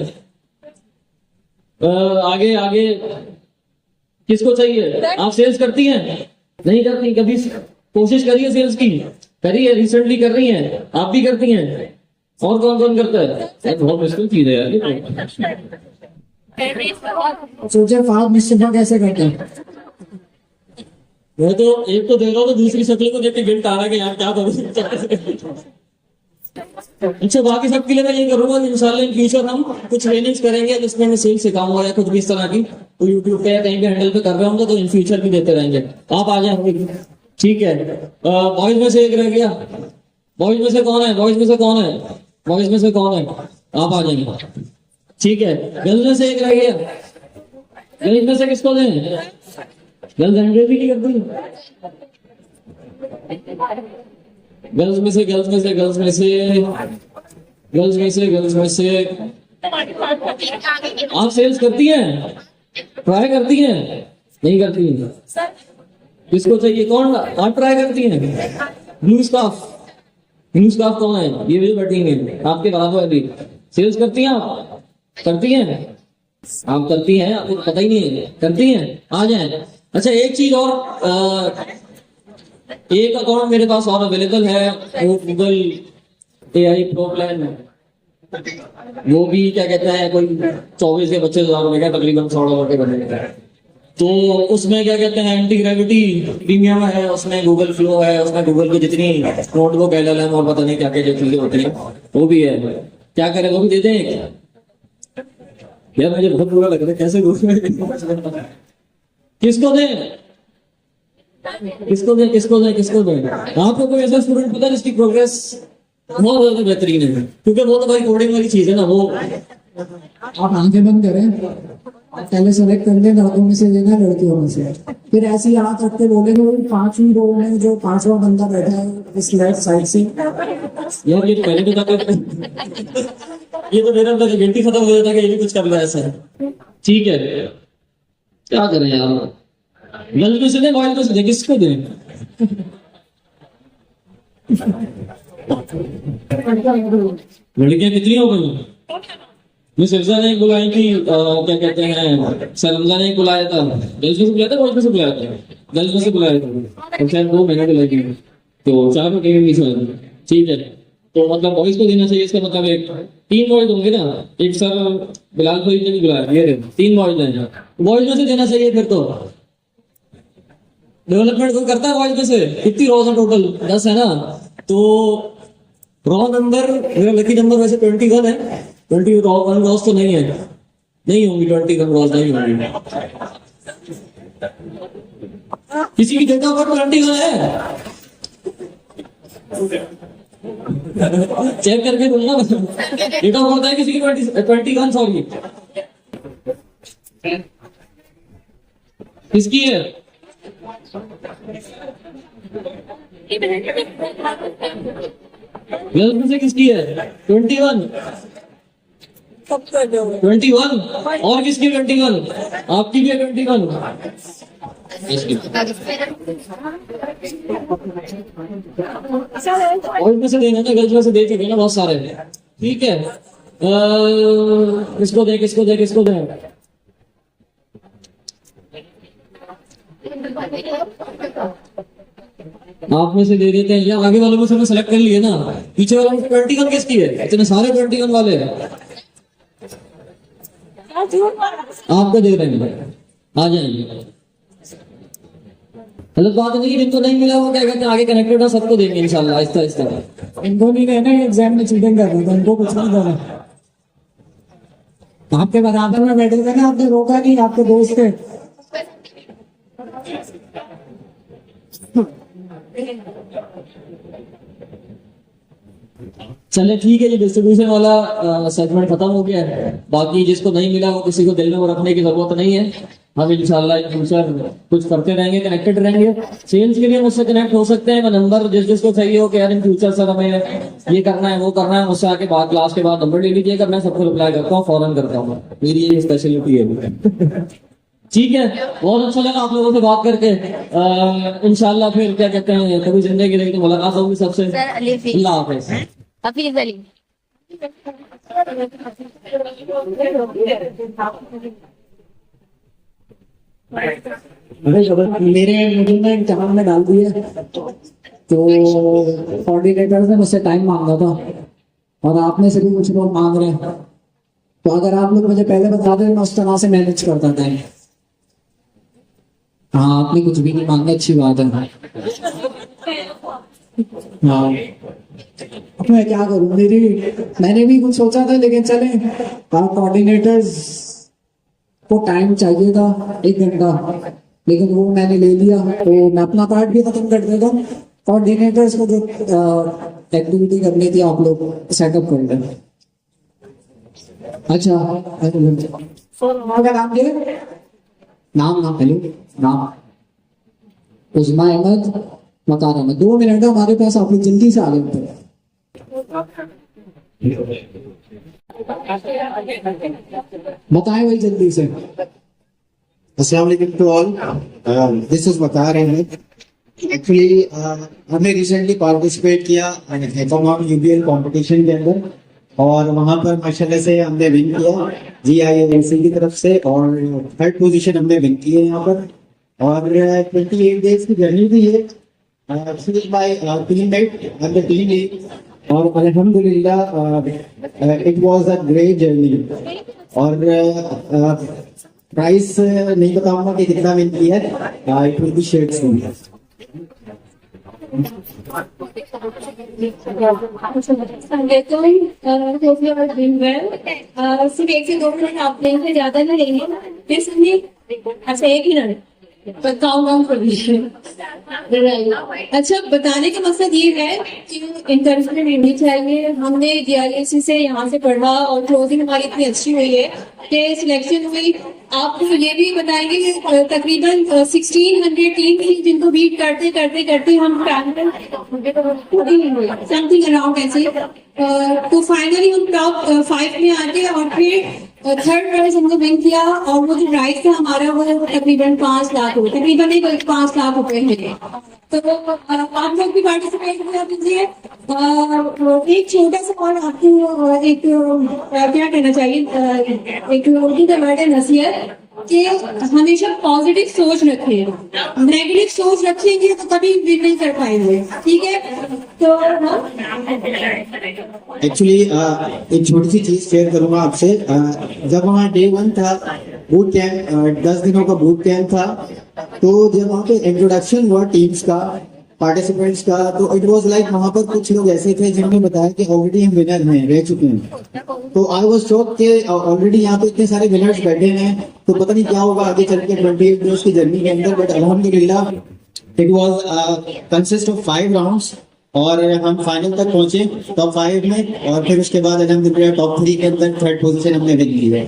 आगे आगे किसको चाहिए? आप सेल्स करती हैं? नहीं करती? कभी कोशिश करिए सेल्स की? करिए, रिसेंटली कर रही हैं, आप भी करती हैं। और कौन कौन करता है? बहुत मुश्किल चीज है यार। सोचे फाद मिस्टर कैसे करते हैं? मैं तो एक तो दे रहा हूँ तो दूसरी शक्ल को देख के गिल्ट आ रहा है कि यार क्या करूँ। अच्छा बाकी सबके लिए मैं ये करूंगा कि इंशाल्लाह इन फ्यूचर हम कुछ ट्रेनिंग्स करेंगे जिसमें मैं सेल्स सिखाऊंगा या कुछ भी इस तरह की, तो यूट्यूब पे कहीं भी हैंडल पे कर रहे होंगे तो इन फ्यूचर भी देते रहेंगे। आप आ जाए, ठीक है। बॉयज में से एक रह गया। बॉयज में से कौन है? बॉयज में से कौन है? बॉयज में से कौन है? आप आ जाएंगे, ठीक है। गर्ल्स में से एक रह गया। गर्ल्स में से किसको दें? गर्ल्स हैंडल भी नहीं करती। गर्ल्स में से, गर्ल्स में से, गर्ल्स में से, गर्ल्स में से, गर्ल्स में से आप सेल्स करती हैं? ट्राई करती हैं? नहीं करती हैं। किसको चाहिए? कौन आप ट्राई करती हैं? Blue scarf. ब्लू स्कार्फ कौन है? ये भी बैठेंगे आपके बराबर वाली। सेल्स करती हैं आप? करती हैं? आप करती हैं, आपको पता ही नहीं है। करती हैं? आ जाए। अच्छा एक चीज और, एक अकाउंट मेरे पास और अवेलेबल है, वो गूगल AI प्रो प्लान, वो भी क्या कहते हैं कोई 24 या 25,000 रुपए का तकरीबन 100 रुपए बनेगा। तो उसमें क्या कहते हैं एंटी ग्रेविटी प्रीमियम है, उसमें गूगल फ्लो है, उसमें गूगल की जितनी नोटबुक LLM और पता नहीं क्या क्या जो चीजें होती हैं वो भी है। क्या करें, वो भी दे दें? यार मुझे बहुत बुरा लग रहा है, कैसे किसको दें? किसको दें? किसको दें? किसको दें? आपको कोई ऐसा स्टूडेंट पता है जिसकी प्रोग्रेस बहुत ज्यादा बेहतरीन है? क्योंकि वो तो भाई कोडिंग वाली चीज है ना। वो आप आंखें बंद करें, आप पहले सेलेक्ट कर लें लड़कों में से लेना, लड़कियों में से, फिर ऐसे ही हाथ रख के बोलेंगे वो 5वीं रो में जो 5वां बंदा बैठा है इस लेफ्ट साइड से। यार ये तो पहले तो था ये तो मेरा अंदर गिनती खत्म हो जाता है कि ये भी कुछ कर रहा है ऐसा। ठीक है, क्या करें यार? गर्ल्स में से दें, बॉयज में से दें, किसको दें? लड़कियां कितनी हो गई? मिस इर्जा ने बुलाई थी, क्या कहते हैं सरमजा ने बुलाया था। गर्ल्स में से बुलाया था, बॉयज में से बुलाया था? गर्ल्स में से बुलाया था। शायद 2 महीने बुलाई थी, तो 4 महीने बीच में। ठीक है, तो मतलब बॉयज को देना चाहिए इसका मतलब एक 3 बॉयज होंगे ना, एक सर बिलाल भाई ने भी बुलाया, ये रहे 3 बॉयज हैं, बॉयज में से देना चाहिए फिर तो। डेवलपमेंट कोई करता है बॉयज में से? कितनी रॉज है टोटल? 10 है ना। तो रॉ नंबर, मेरा लकी नंबर वैसे 21 है। 21 रॉज तो नहीं है, नहीं होंगी 21 रॉज, नहीं होंगी। किसी की डेट ऑफ बर्थ 21 है? चेक करके दूंगा। डेट ऑफ बर्थ है किसी की 21, सॉरी। किसकी है? गर्ल्स में से किसकी है 21? 21 और किसकी 21? आपकी भी है 21? बॉयज में से देना ना, गर्ल्स में से दे चुके ना बहुत सारे। ठीक है, किसको दे किसको दे किसको दे? आप में से दे देते हैं या आगे वालों में से सेलेक्ट कर लिए ना? पीछे वालों में 21 किसकी है? इतने सारे 21 वाले हैं। आपको दे रहे हैं, आ जाएंगे। मतलब बात नहीं कि जिनको नहीं मिला वो क्या कहते हैं आगे कनेक्टेड है, सबको देंगे इंशाल्लाह आहिस्ता आहिस्ता। इनको नहीं देना, एग्जाम में चीटिंग कर रहे थे, इनको कुछ नहीं देना। आपके बराबर में बैठे थे ना, आपने रोका नहीं, आपके दोस्त थे। चले ठीक है, ये डिस्ट्रीब्यूशन वाला सेगमेंट खत्म हो गया है। बाकी जिसको नहीं मिला वो किसी को दिल में वो रखने की जरूरत नहीं है। हम इंशाल्लाह इन फ्यूचर कुछ करते रहेंगे, कनेक्टेड रहेंगे। सेल्स के लिए मुझसे कनेक्ट हो सकते हैं, मैं नंबर जिसको चाहिए हो कि यार इन फ्यूचर सर हमें ये करना है वो करना है, मुझसे आके बाद क्लास के बाद नंबर ले लीजिएगा, मैं सबको रिप्लाई करता हूँ, फौरन करता हूँ, मेरी ये स्पेशलिटी है। ठीक है, बहुत अच्छा लगा आप लोगों से बात करके। इंशाल्लाह फिर क्या कहते हैं कभी जिंदगी रही तो मुलाकात होगी सबसे। अल्लाह हाफिज। हफीज अली। मेरे मुझे में इम्तिहान में डाल दिया, तो कोऑर्डिनेटर ने मुझसे टाइम मांगा था और आप में से भी कुछ लोग मांग रहे हैं। तो अगर आप लोग मुझे पहले बता दें मैं उस तरह से मैनेज करता था। हाँ, आपने कुछ भी नहीं मांगा, अच्छी बात है। हाँ, अब मैं क्या करूँ, मैंने भी कुछ सोचा था, लेकिन चले कोऑर्डिनेटर्स को टाइम चाहिए था 1 घंटा, लेकिन वो मैंने ले लिया। तो मैं अपना पार्ट भी खत्म कर देता हूँ, कोऑर्डिनेटर्स को जो एक्टिविटी करनी थी आप लोग सेटअप कर लें। अच्छा, अगर आप नाम हेलो नाम उस्मा अहमद, मकान अहमद। 2 मिनट है हमारे पास, आप लोग जल्दी से आ गए। बताएं भाई जल्दी से। अस्सलाम वालेकुम to all, this is Waqar Ahmad. Actually हमने रिसेंटली पार्टिसिपेट किया हैकाथॉन यूबीएल कंपटीशन के अंदर, और वहां पर माशाल्लाह से हमने विन किया GIAC की तरफ से, और 3rd पोजीशन हमने विन की है यहाँ पर। और 28 डेज की जर्नी थी ये, my teammate and the team lead, और अल्हम्दुलिल्लाह it was a great journey. और प्राइस नहीं बताऊंगा कि कितना विन किया है, इट विल बी शेयर्ड सून। सिर्फ 1 से 2 मिनट आप लेंगे, ज्यादा नहीं लेंगे। फिर सुनिए, अच्छा 1 ही मिनट अच्छा, बताने का मकसद ये है कि इंटरव्यू लेनी चाहिए। हमने GIAC से यहाँ से पढ़ा और क्लोजिंग हमारी इतनी अच्छी हुई है कि सिलेक्शन हुई। आपको ये भी बताएंगे कि तकरीबन 1600 टीम थी जिनको बीट करते करते करते हम समथिंग अराउंड ऐसे, तो फाइनली हम टॉप 5 में आके और फिर 3rd प्राइज हमने विन किया। और वो जो प्राइज था हमारा वो तकरीबन 5 लाख रुपए, तकरीबन नहीं बल्कि 5 लाख रुपए है। तो आप लोग भी पार्टिसिपेट कर दीजिए। एक छोटा सा और आपको एक क्या कहना चाहिए, एक उर्दू का वर्ड है नसीहत। कि हमेशा पॉजिटिव सोच रखें, नेगेटिव सोच रखेंगे तो कभी विन नहीं कर पाएंगे, ठीक है? तो एक्चुअली एक छोटी सी चीज शेयर करूंगा आपसे। जब हमारा डे 1 था, बूट कैंप, 10 दिनों का बूट कैंप था, तो जब वहाँ पे इंट्रोडक्शन हुआ टीम्स का, पार्टिसिपेंट्स का, तो इट वाज लाइक वहाँ पर कुछ लोग ऐसे थे जिन्होंने बताया कि ऑलरेडी हम विनर हैं, रह चुके हैं। तो आई वाज शॉक्ड कि ऑलरेडी यहाँ पे इतने सारे विनर्स बैठे हैं, तो पता नहीं क्या होगा आगे चल के 28 डेज की जर्नी के अंदर। बट अल्हम्दुलिल्लाह it was consist of 5 rounds और हम फाइनल तक पहुंचे टॉप 5 में, और फिर उसके बाद अल्हम्दुलिल्लाह टॉप 3 के अंदर 3rd पोजीशन हमने विन की है।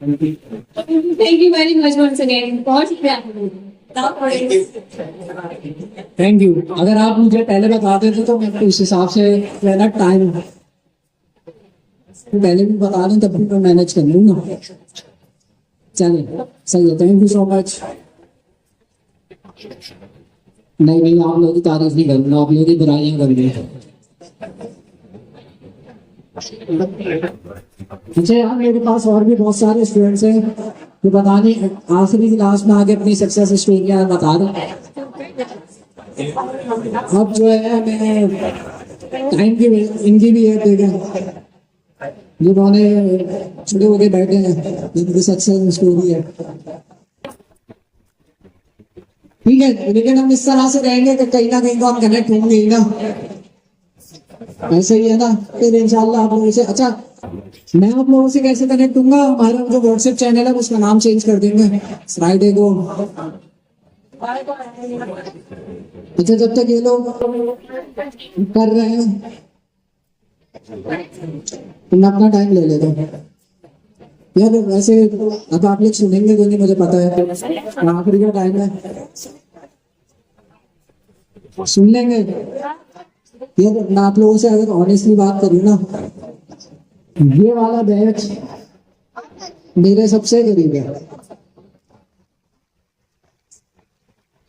Thank you very much once again, बहुत शुक्रिया। Thank you. अगर आप मुझे पहले बता देते तो मैं उस हिसाब से मेरा टाइम पहले भी बता दें तब भी मैं मैनेज कर लूंगा। चलिए सही है, थैंक यू सो मच। नहीं आप लोगों की तारीफ नहीं करूंगा, आप लोगों की बुराइयां करूंगा। अच्छा यार, मेरे पास और भी बहुत सारे स्टूडेंट्स हैं जो पता नहीं आखिरी क्लास में आके अपनी सक्सेस स्टोरियां बता रहे हैं। अब जो है मैं टाइम की इनकी भी है, देखें जिन्होंने छुड़े होके बैठे हैं, जिनकी सक्सेस स्टोरी है, ठीक है। लेकिन हम इस तरह से रहेंगे कि कहीं ना कहीं तो हम कनेक्ट होंगे ही ना, ऐसे ही है ना। फिर इंशाल्लाह आप लोगों से, अच्छा मैं आप लोगों से कैसे कनेक्ट होऊंगा, हमारा जो व्हाट्सएप चैनल है उसका नाम चेंज कर देंगे फ्राइडे को। अच्छा जब तक ये लोग कर रहे हैं तो मैं अपना टाइम ले लेता हूँ यार। वैसे अब आप लोग सुनेंगे तो नहीं मुझे पता है, आखिरी का टाइम है, सुन लेंगे यार। मैं आप लोगों से अगर ऑनेस्टली बात करूँ ना, ये वाला बैच मेरे सबसे करीब है।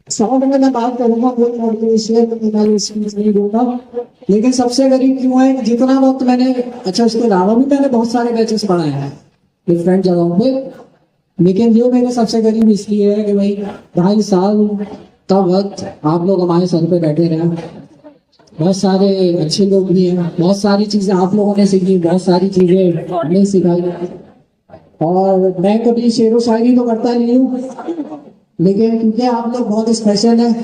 साउंड में मैं बात करूंगा, कोई मोटिवेशन नहीं दूंगा, लेकिन सबसे करीब क्यों है, जितना वक्त मैंने, अच्छा उसके अलावा भी मैंने बहुत सारे बैचेस पढ़ाए हैं डिफरेंट जगहों पे, लेकिन जो मेरे सबसे करीब इसलिए है कि भाई 2.5 साल का वक्त आप लोग हमारे सर पे बैठे रहे, बहुत सारे अच्छे लोग भी हैं, बहुत सारी चीजें आप लोगों ने सीखी, बहुत सारी चीजें हमने सिखाई। और मैं कभी शेर व शायरी तो करता नहीं हूँ, लेकिन क्योंकि आप लोग बहुत स्पेशल हैं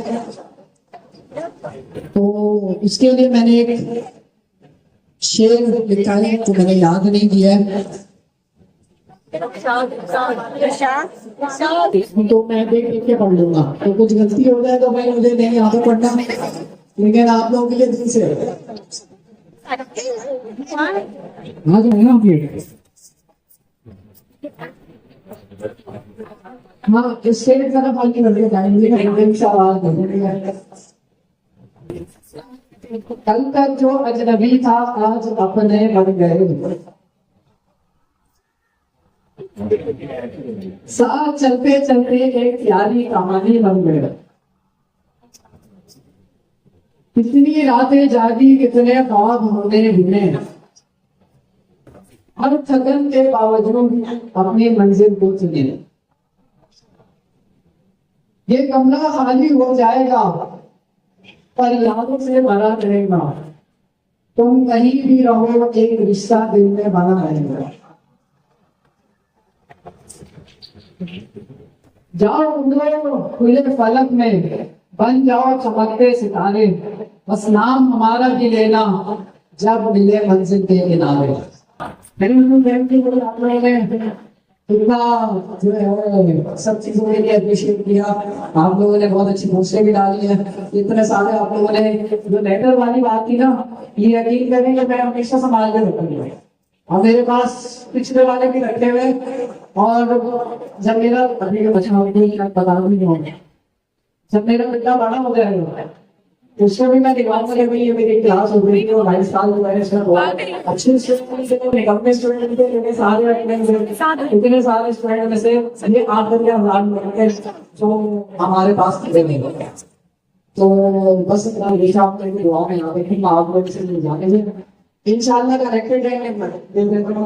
तो इसके लिए मैंने एक शेर लिखा है जो मैंने याद नहीं किया है, तो मैं देख देख के पढ़ लूंगा। तो कुछ गलती हो जाए तो भाई मुझे नहीं यहाँ पे पढ़ना, लेकिन आप लोगों के लिए दिल से हाँ जो है ना हाँ, इससे तरफ आगे बढ़ जाएंगे। सवाल कल तक जो अजनबी था आज अपने बन गए, साथ चलते चलते एक प्यारी कहानी बन गए। कितनी रातें जागी, कितने ख्वाब हमने बुने, हर थकन के बावजूद अपनी मंजिल को चुने। ये कमरा खाली हो जाएगा पर यादों से भरा रहेगा, तुम कहीं भी रहो एक रिश्ता दिल में बना रहेगा। जाओ उड़ो खुले फलक में, बन जाओ चमकते सितारे, बस नाम हमारा भी लेना जब मिले मंजिल के किनारे। इतना जो है सब चीजों के लिए अप्रिशिएट किया, आप लोगों ने बहुत अच्छी पोस्टें भी डाली है, इतने सारे आप लोगों ने जो लेटर वाली बात की ना, ये यकीन करें कि मैं हमेशा संभाल के रखूंगा, और मेरे पास पिछले वाले भी रखे हुए। और जब मेरा अभी बचा बता भी नहीं होगा, जब मेरा बेटा बड़ा हो जाएगा उसको भी मैं दिखाऊंगा कि भाई ये मेरी क्लास हो गई और 2.5 साल हुआ है, इसमें बहुत अच्छे स्टूडेंट थे, निकलने स्टूडेंट थे, इतने सारे स्टूडेंट में से ये 8,000 लोग थे जो हमारे पास थे नहीं। तो बस इतना हमेशा आप लोगों की दुआ में याद रखें, आप लोग से जाने इंशाल्लाह कनेक्टेड रहेंगे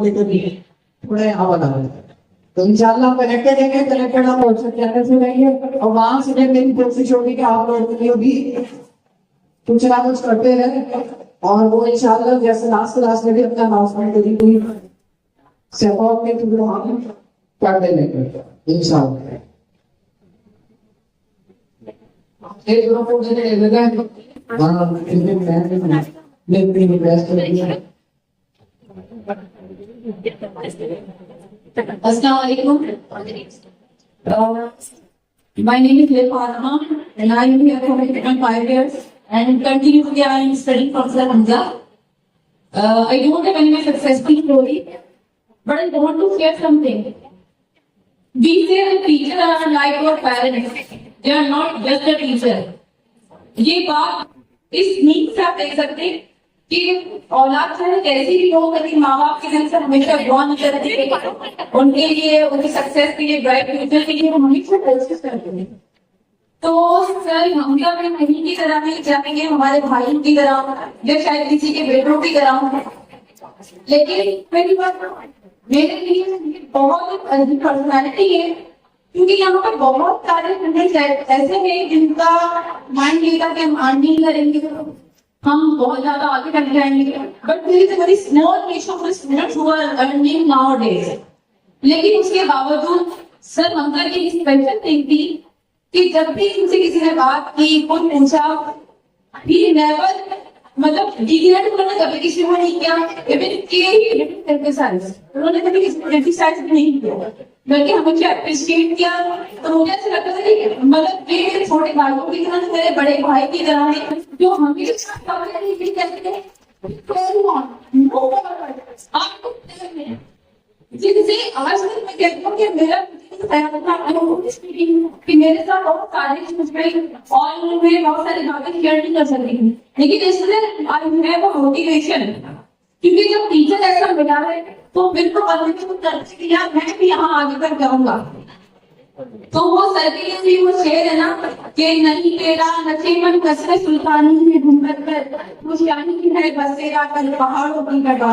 लेकर भी। थोड़ा यहाँ बना है। तो इंशाल्लाह कनेक्टेड रहेंगे, कनेक्टेड आप व्हाट्सएप चैनल से रहेंगे और वहां से मेरी कोशिश होगी कि आप लोगों के लिए भी कुछ ना कुछ करते रहे और वो इंशाल्लाह जैसे लास्ट में भी अपना अनाउंसमेंट करी हुई सपोर्ट के थ्रू हम कर देंगे इंशाल्लाह। एक दो को मुझे लगा मैं रिक्वेस्ट करूंगा। Assalamualaikum. My name is Lil Fatima and I am here for 5 years and continuously I am studying from Sir Hamza. I don't have any successful story, but I want to share something. We say that teachers are like our parents. They are not just a teacher. ये बात इस नींद से आप देख सकते हैं कि औलाद चाहे कैसी भी हो, कभी माँ बाप के दिल से हमेशा दुआ नहीं करती उनके लिए, उनकी सक्सेस के लिए, ब्राइट फ्यूचर के लिए वो हमेशा कोशिश करते हैं। तो सर हमजा में नहीं की तरह नहीं चाहेंगे हमारे भाइयों की तरह या शायद किसी के बेटों की तरह, लेकिन मेरी बात मेरे लिए बहुत अजीब पर्सनैलिटी है क्योंकि यहाँ पर बहुत सारे स्टूडेंट्स ऐसे हैं जिनका माइंड ये था कि हम अर्निंग करेंगे, हम बहुत ज्यादा आगे तक जाएंगे, but there is a very small ratio of students who are earning nowadays. लेकिन उसके बावजूद सर हमजा की स्पेशल थिंग थी कि जब भी उनसे किसी ने बात की, कुछ पूछा, ही नेवर मतलब डिग्रेड उन्होंने कभी किसी को नहीं किया, इवन क्रिटिसाइज उन्होंने कभी किसी को क्रिटिसाइज भी नहीं किया, बल्कि हमें अप्रिशिएट किया। तो मुझे ऐसा लगता था कि मतलब वे मेरे छोटे भाइयों की तरह, मेरे बड़े भाई की तरह जो हमेशा कहते हैं जिनसे आज तक मैं कहती हूँ कि मेरा कि मेरे साथ बहुत सारे चीज और मैं बहुत सारी बातें शेयर नहीं कर सकती हूँ, लेकिन इसलिए आई हैव अ मोटिवेशन क्योंकि जब टीचर ऐसा मिला है तो बिल्कुल यार मैं भी यहाँ आगे तक जाऊंगा। तो वो सर के लिए भी वो शेर है ना कि नहीं तेरा नशेमन कसरे सुल्तानी है घूमत पर खुशियानी की है बसेरा कल पहाड़ों की कटवा।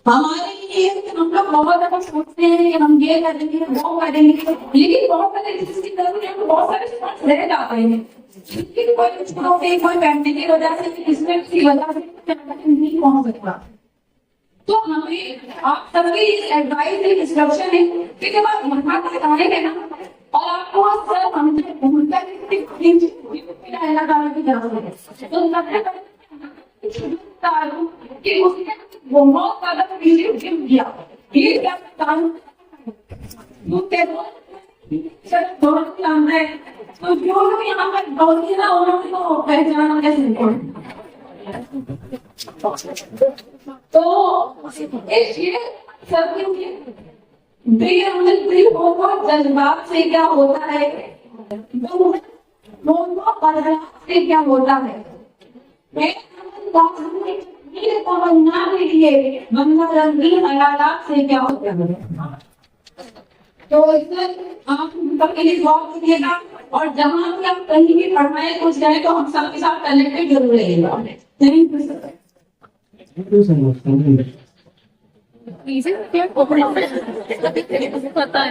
हमारे लिए हम लोग बहुत ज्यादा सोचते हैं कि हम ये करेंगे वो करेंगे, लेकिन बहुत सारे जिसकी तरफ बहुत सारे रह जाते हैं कोई बैठने की वजह से किसमें की वजह से नहीं पहुंच सकता। तो हमें आप सबकी एडवाइस इंस्ट्रक्शन है कि जब आप वहां तक आएंगे ना और आपको सर हमसे भूलता कि उसने बहुत ज्यादा किया ये क्या सर बहुत काम है। तो जो लोग यहाँ पर दौड़ते ना उनको पहचाना कैसे तो इसलिए सब बहुत जज्बात से क्या होता है, से क्या होता है तमन्ना के लिए बंदा रंगीन हालात से क्या होता है। तो इसमें आप सबके लिए दुआ कीजिएगा और जहाँ भी आप कहीं भी पढ़ाए कुछ जाए तो हम सबके साथ कनेक्टेड जरूर रहेगा। पता है